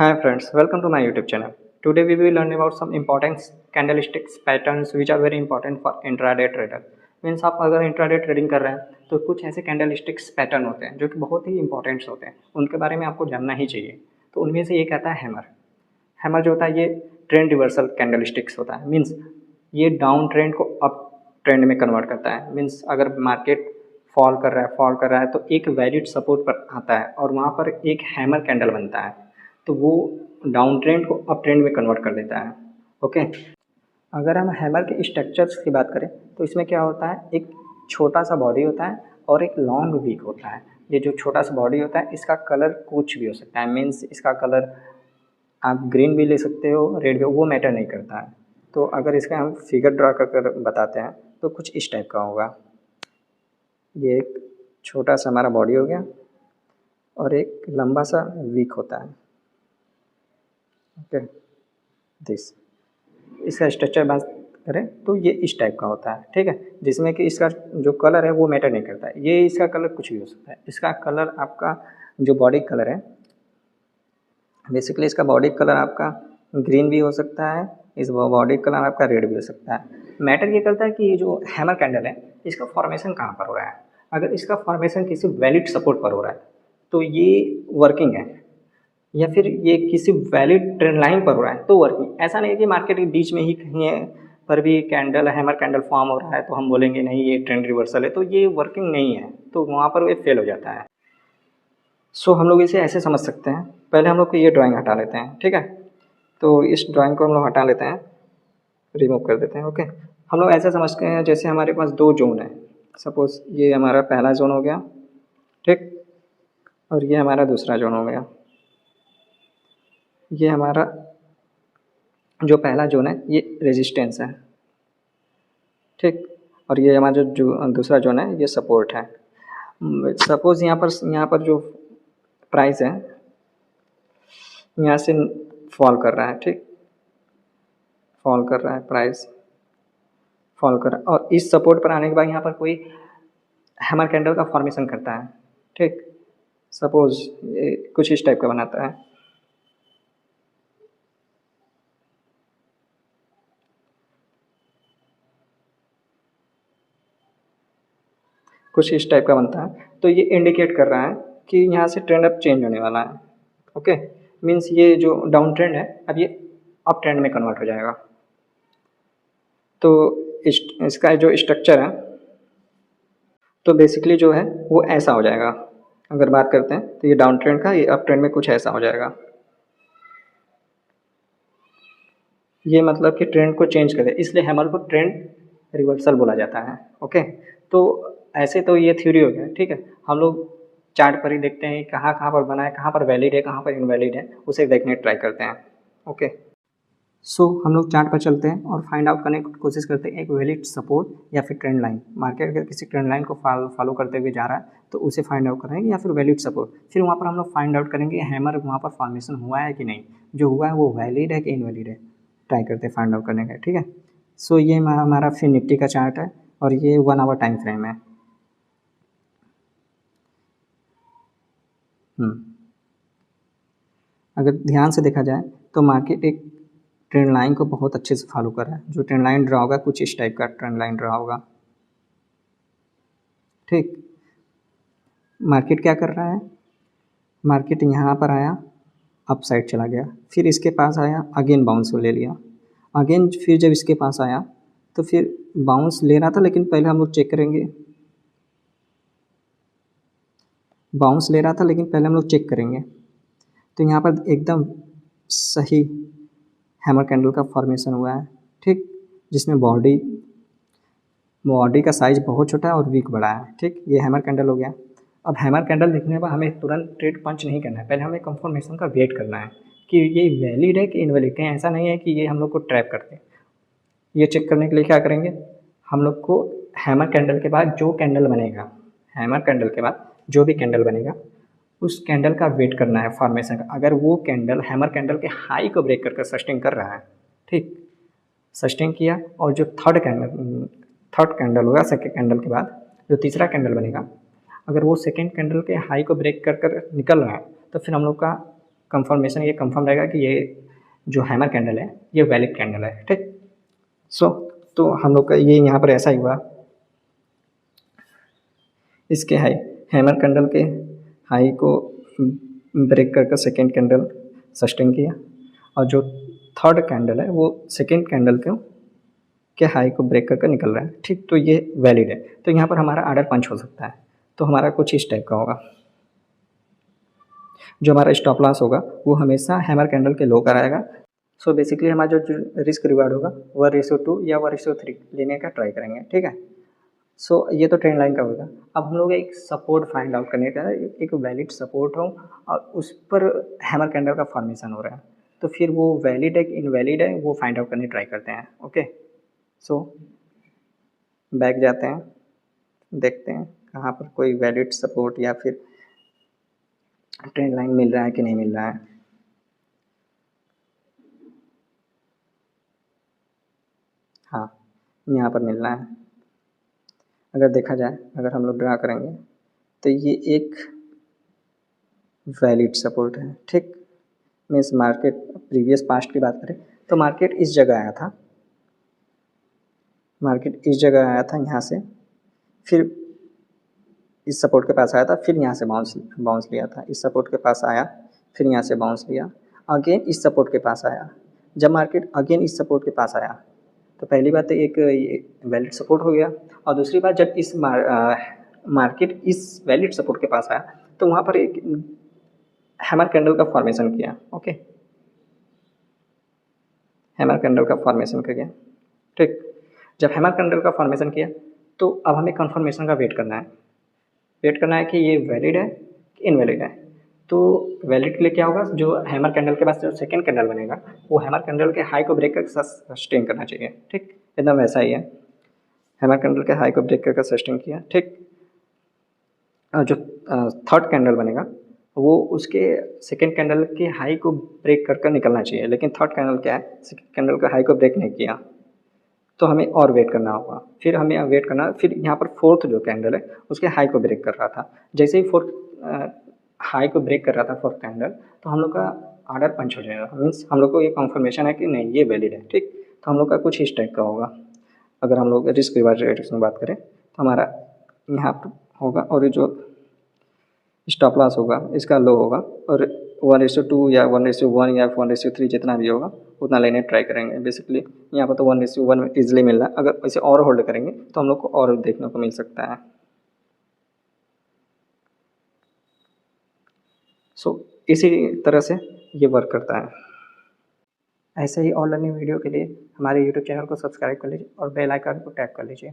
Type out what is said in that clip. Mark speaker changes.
Speaker 1: Hi friends, welcome to my YouTube channel. Today we will learn about some important candlesticks patterns which are very important for intraday trader. Means आप अगर intraday trading कर रहे हैं तो कुछ ऐसे candlesticks pattern होते हैं जो कि बहुत ही इंपॉर्टेंट्स होते हैं, उनके बारे में आपको जानना ही चाहिए। तो उनमें से एक आता है हैमर। हैमर जो होता है ये ट्रेंड रिवर्सल कैंडलस्टिक्स होता है। मीन्स ये डाउन ट्रेंड को अप ट्रेंड में कन्वर्ट करता है। मीन्स अगर मार्केट फॉल कर रहा है तो एक वैलिड सपोर्ट पर आता है और वहाँ पर एक हैमर कैंडल बनता है, तो वो डाउन ट्रेंड को अप ट्रेंड में कन्वर्ट कर देता है। ओके, अगर हम हैमर के स्ट्रक्चर्स की बात करें तो इसमें क्या होता है, एक छोटा सा बॉडी होता है और एक लॉन्ग वीक होता है। ये जो छोटा सा बॉडी होता है इसका कलर कुछ भी हो सकता है। मीन्स इसका कलर आप ग्रीन भी ले सकते हो, रेड भी, वो मैटर नहीं करता है। तो अगर इसका हम फिगर ड्रा कर बताते हैं तो कुछ इस टाइप का होगा। ये एक छोटा सा हमारा बॉडी हो गया और एक लंबा सा वीक होता है। ओके, दिस इसका स्ट्रक्चर बात करें तो ये इस टाइप का होता है। ठीक है, जिसमें कि इसका जो कलर है वो मैटर नहीं करता है। ये इसका कलर कुछ भी हो सकता है। इसका कलर आपका जो बॉडी कलर है, बेसिकली इसका बॉडी कलर आपका ग्रीन भी हो सकता है, इस बॉडी कलर आपका रेड भी हो सकता है। मैटर ये करता है कि ये जो हैमर कैंडल है इसका फॉर्मेशन कहाँ पर हो रहा है। अगर इसका फॉर्मेशन किसी वैलिड सपोर्ट पर हो रहा है तो ये वर्किंग है, या फिर ये किसी वैलिड ट्रेंड लाइन पर हो रहा है तो वर्किंग। ऐसा नहीं है कि मार्केट के बीच में ही कहीं पर भी कैंडल हैमर कैंडल फॉर्म हो रहा है तो हम बोलेंगे नहीं ये ट्रेंड रिवर्सल है, तो ये वर्किंग नहीं है, तो वहाँ पर ये फेल हो जाता है। सो हम लोग इसे ऐसे समझ सकते हैं। पहले हम लोग को ये ड्राइंग हटा लेते हैं। ठीक है, तो इस ड्राइंग को हम लोग हटा लेते हैं, रिमूव कर देते हैं। ओके, हम लोग ऐसा समझते हैं जैसे हमारे पास दो जोन है। सपोज ये हमारा पहला जोन हो गया, ठीक, और ये हमारा दूसरा जोन हो गया। ये हमारा जो पहला जोन है ये रेजिस्टेंस है, ठीक, और ये हमारा जो दूसरा जोन है ये सपोर्ट है। सपोज यहाँ पर जो प्राइस है यहाँ से फॉल कर रहा है, ठीक, फॉल कर रहा है, प्राइस फॉल कर रहा है और इस सपोर्ट पर आने के बाद यहाँ पर कोई हैमर कैंडल का फॉर्मेशन करता है। ठीक, सपोज ये कुछ इस टाइप का बनाता है। कुछ इस टाइप का बनता है, तो ये इंडिकेट कर रहा है कि यहाँ से ट्रेंड अब चेंज होने वाला है। ओके, मीन्स ये जो डाउन ट्रेंड है अब ये अप ट्रेंड में कन्वर्ट हो जाएगा। तो इसका जो स्ट्रक्चर है तो बेसिकली जो है वो ऐसा हो जाएगा। अगर बात करते हैं तो ये डाउन ट्रेंड का, ये अप ट्रेंड में कुछ ऐसा हो जाएगा। ये मतलब कि ट्रेंड को चेंज करे, इसलिए हैमर को ट्रेंड रिवर्सल बोला जाता है। ओके, तो ऐसे तो ये थ्योरी हो गया। ठीक है, हम लोग चार्ट पर ही देखते हैं कहाँ कहाँ पर बना है, कहाँ पर वैलिड है, कहाँ पर इनवैलिड है, उसे देखने ट्राई करते हैं। ओके, सो हम लोग चार्ट पर चलते हैं और फाइंड आउट करने की कोशिश करते हैं एक वैलिड सपोर्ट या फिर ट्रेंड लाइन। मार्केट अगर किसी ट्रेंड लाइन को फॉलो करते हुए जा रहा है तो उसे फाइंड आउट करेंगे, या फिर वैलिड सपोर्ट। फिर वहाँ पर हम लोग फाइंड आउट करेंगे हैमर वहाँ पर फॉर्मेशन हुआ है कि नहीं, जो हुआ है वो वैलिड है कि इनवैलिड है, ट्राई करते हैं फाइंड आउट करने का। ठीक है, सो ये हमारा फिर निफ्टी का चार्ट है और ये 1 आवर टाइम फ्रेम है। अगर ध्यान से देखा जाए तो मार्केट एक ट्रेंड लाइन को बहुत अच्छे से फॉलो कर रहा है। जो ट्रेंड लाइन ड्रा होगा कुछ इस टाइप का ट्रेंड लाइन ड्रा होगा। ठीक, मार्केट क्या कर रहा है, मार्केट यहाँ पर आया, अप साइड चला गया, फिर इसके पास आया, अगेन बाउंस ले लिया, अगेन फिर जब इसके पास आया तो फिर बाउंस ले रहा था, लेकिन पहले हम लोग चेक करेंगे, बाउंस ले रहा था लेकिन पहले हम लोग चेक करेंगे तो यहाँ पर एकदम सही हैमर कैंडल का फॉर्मेशन हुआ है। ठीक, जिसमें बॉडी का साइज बहुत छोटा है और वीक बड़ा है। ठीक, ये हैमर कैंडल हो गया। अब हैमर कैंडल दिखने पर हमें तुरंत ट्रेड पंच नहीं करना है, पहले हमें कंफर्मेशन का वेट करना है कि ये वैलिड है कि इनवैलिड। कहीं ऐसा नहीं है कि ये हम लोग को ट्रैप करते हैं। ये चेक करने के लिए क्या करेंगे, हम लोग को हैमर कैंडल के बाद जो कैंडल बनेगा, हैमर कैंडल के बाद जो भी कैंडल बनेगा उस कैंडल का वेट करना है फॉर्मेशन का। अगर वो कैंडल हैमर कैंडल के हाई को ब्रेक करके सस्टेन कर रहा है, ठीक, सस्टेन किया, और जो थर्ड कैंडल होगा सेकेंड कैंडल के बाद जो तीसरा कैंडल बनेगा, अगर वो सेकेंड कैंडल के हाई को ब्रेक कर निकल रहा है तो फिर हम लोग का कंफर्मेशन ये कंफर्म रहेगा कि ये जो हैमर कैंडल है ये वैलिड कैंडल है, ठीक। तो हम लोग का ये यहाँ पर ऐसा ही हुआ, इसके हाई हैमर कैंडल के हाई को ब्रेक करके सेकेंड कैंडल सस्टेन किया, और जो थर्ड कैंडल है वो सेकेंड कैंडल के हाई को ब्रेक करके निकल रहा है, ठीक। तो ये वैलिड है। तो यहाँ पर हमारा ऑर्डर पंच हो सकता है। तो हमारा कुछ इस टाइप का होगा, जो हमारा स्टॉप लॉस होगा वो हमेशा हैमर कैंडल के लो का रहेगा। सो बेसिकली हमारा जो रिस्क रिवार्ड होगा 1:2 या 1:3 लेने का ट्राई करेंगे, ठीक है। सो ये तो ट्रेंड लाइन का होगा। अब हम लोग एक सपोर्ट फाइंड आउट करने का, एक वैलिड सपोर्ट हो और उस पर हैमर कैंडल का फॉर्मेशन हो रहा है, तो फिर वो वैलिड है कि इनवैलिड है वो फाइंड आउट करने ट्राई करते हैं। ओके, सो बैक जाते हैं, देखते हैं कहाँ पर कोई वैलिड सपोर्ट या फिर ट्रेंड लाइन मिल रहा है कि नहीं मिल रहा है। हाँ, यहाँ पर मिल रहा है। अगर देखा जाए, अगर हम लोग ड्रा करेंगे तो ये एक वैलिड सपोर्ट है, ठीक। मीन्स मार्केट प्रीवियस पास्ट की बात करें तो मार्केट इस जगह आया था, मार्केट इस जगह आया था यहाँ से, फिर इस सपोर्ट के पास आया था, फिर यहाँ से बाउंस लिया था, इस सपोर्ट के पास आया, फिर यहाँ से बाउंस लिया, अगेन इस सपोर्ट के पास आया। जब मार्केट अगेन इस सपोर्ट के पास आया तो पहली बात तो एक वैलिड सपोर्ट हो गया, और दूसरी बात जब इस मार्केट इस वैलिड सपोर्ट के पास आया तो वहाँ पर एक हैमर कैंडल का फॉर्मेशन किया। ओके, हैमर कैंडल का फॉर्मेशन किया, ठीक। जब हैमर कैंडल का फॉर्मेशन किया तो अब हमें कंफर्मेशन का वेट करना है कि ये वैलिड है कि इनवैलिड है। तो वैलिड के लिए क्या होगा, जो हैमर कैंडल के पास जो सेकेंड कैंडल बनेगा वो हैमर कैंडल के हाई को ब्रेक करके सस्टेन करना चाहिए, ठीक। एकदम वैसा ही है, हैमर कैंडल के हाई को ब्रेक करके सस्टेन किया, ठीक। जो थर्ड कैंडल बनेगा वो उसके सेकेंड कैंडल के हाई को ब्रेक करके निकलना चाहिए, लेकिन थर्ड कैंडल क्या है, सेकेंड कैंडल का हाई को ब्रेक नहीं किया, तो हमें और वेट करना होगा। फिर हमें वेट करना, फिर यहाँ पर फोर्थ जो कैंडल है उसके हाई को ब्रेक कर रहा था, जैसे ही फोर्थ हाई को ब्रेक कर रहा था फोर्थ कैंडल, तो हम लोग का ऑर्डर पंच हो जाएगा। मीन्स हम लोग को ये कंफर्मेशन है कि नहीं ये वैलिड है, ठीक। तो हम लोग का कुछ इस टाइप का होगा। अगर हम लोग रिस्क रिवार्ड रेट्स में बात करें तो हमारा यहाँ पर होगा, और जो स्टॉप लॉस होगा इसका लो होगा, और 1:2 या 1:1 या 1:3 जितना भी होगा उतना लेने ट्राई करेंगे। बेसिकली यहाँ पर तो 1:1 ईजिली मिल रहा है, अगर इसे और होल्ड करेंगे तो हम लोग को और देखने को मिल सकता है। सो इसी तरह से ये वर्क करता है। ऐसे ही और लर्निंग वीडियो के लिए हमारे यूट्यूब चैनल को सब्सक्राइब कर लीजिए और बेल आइकन को टैप कर लीजिए।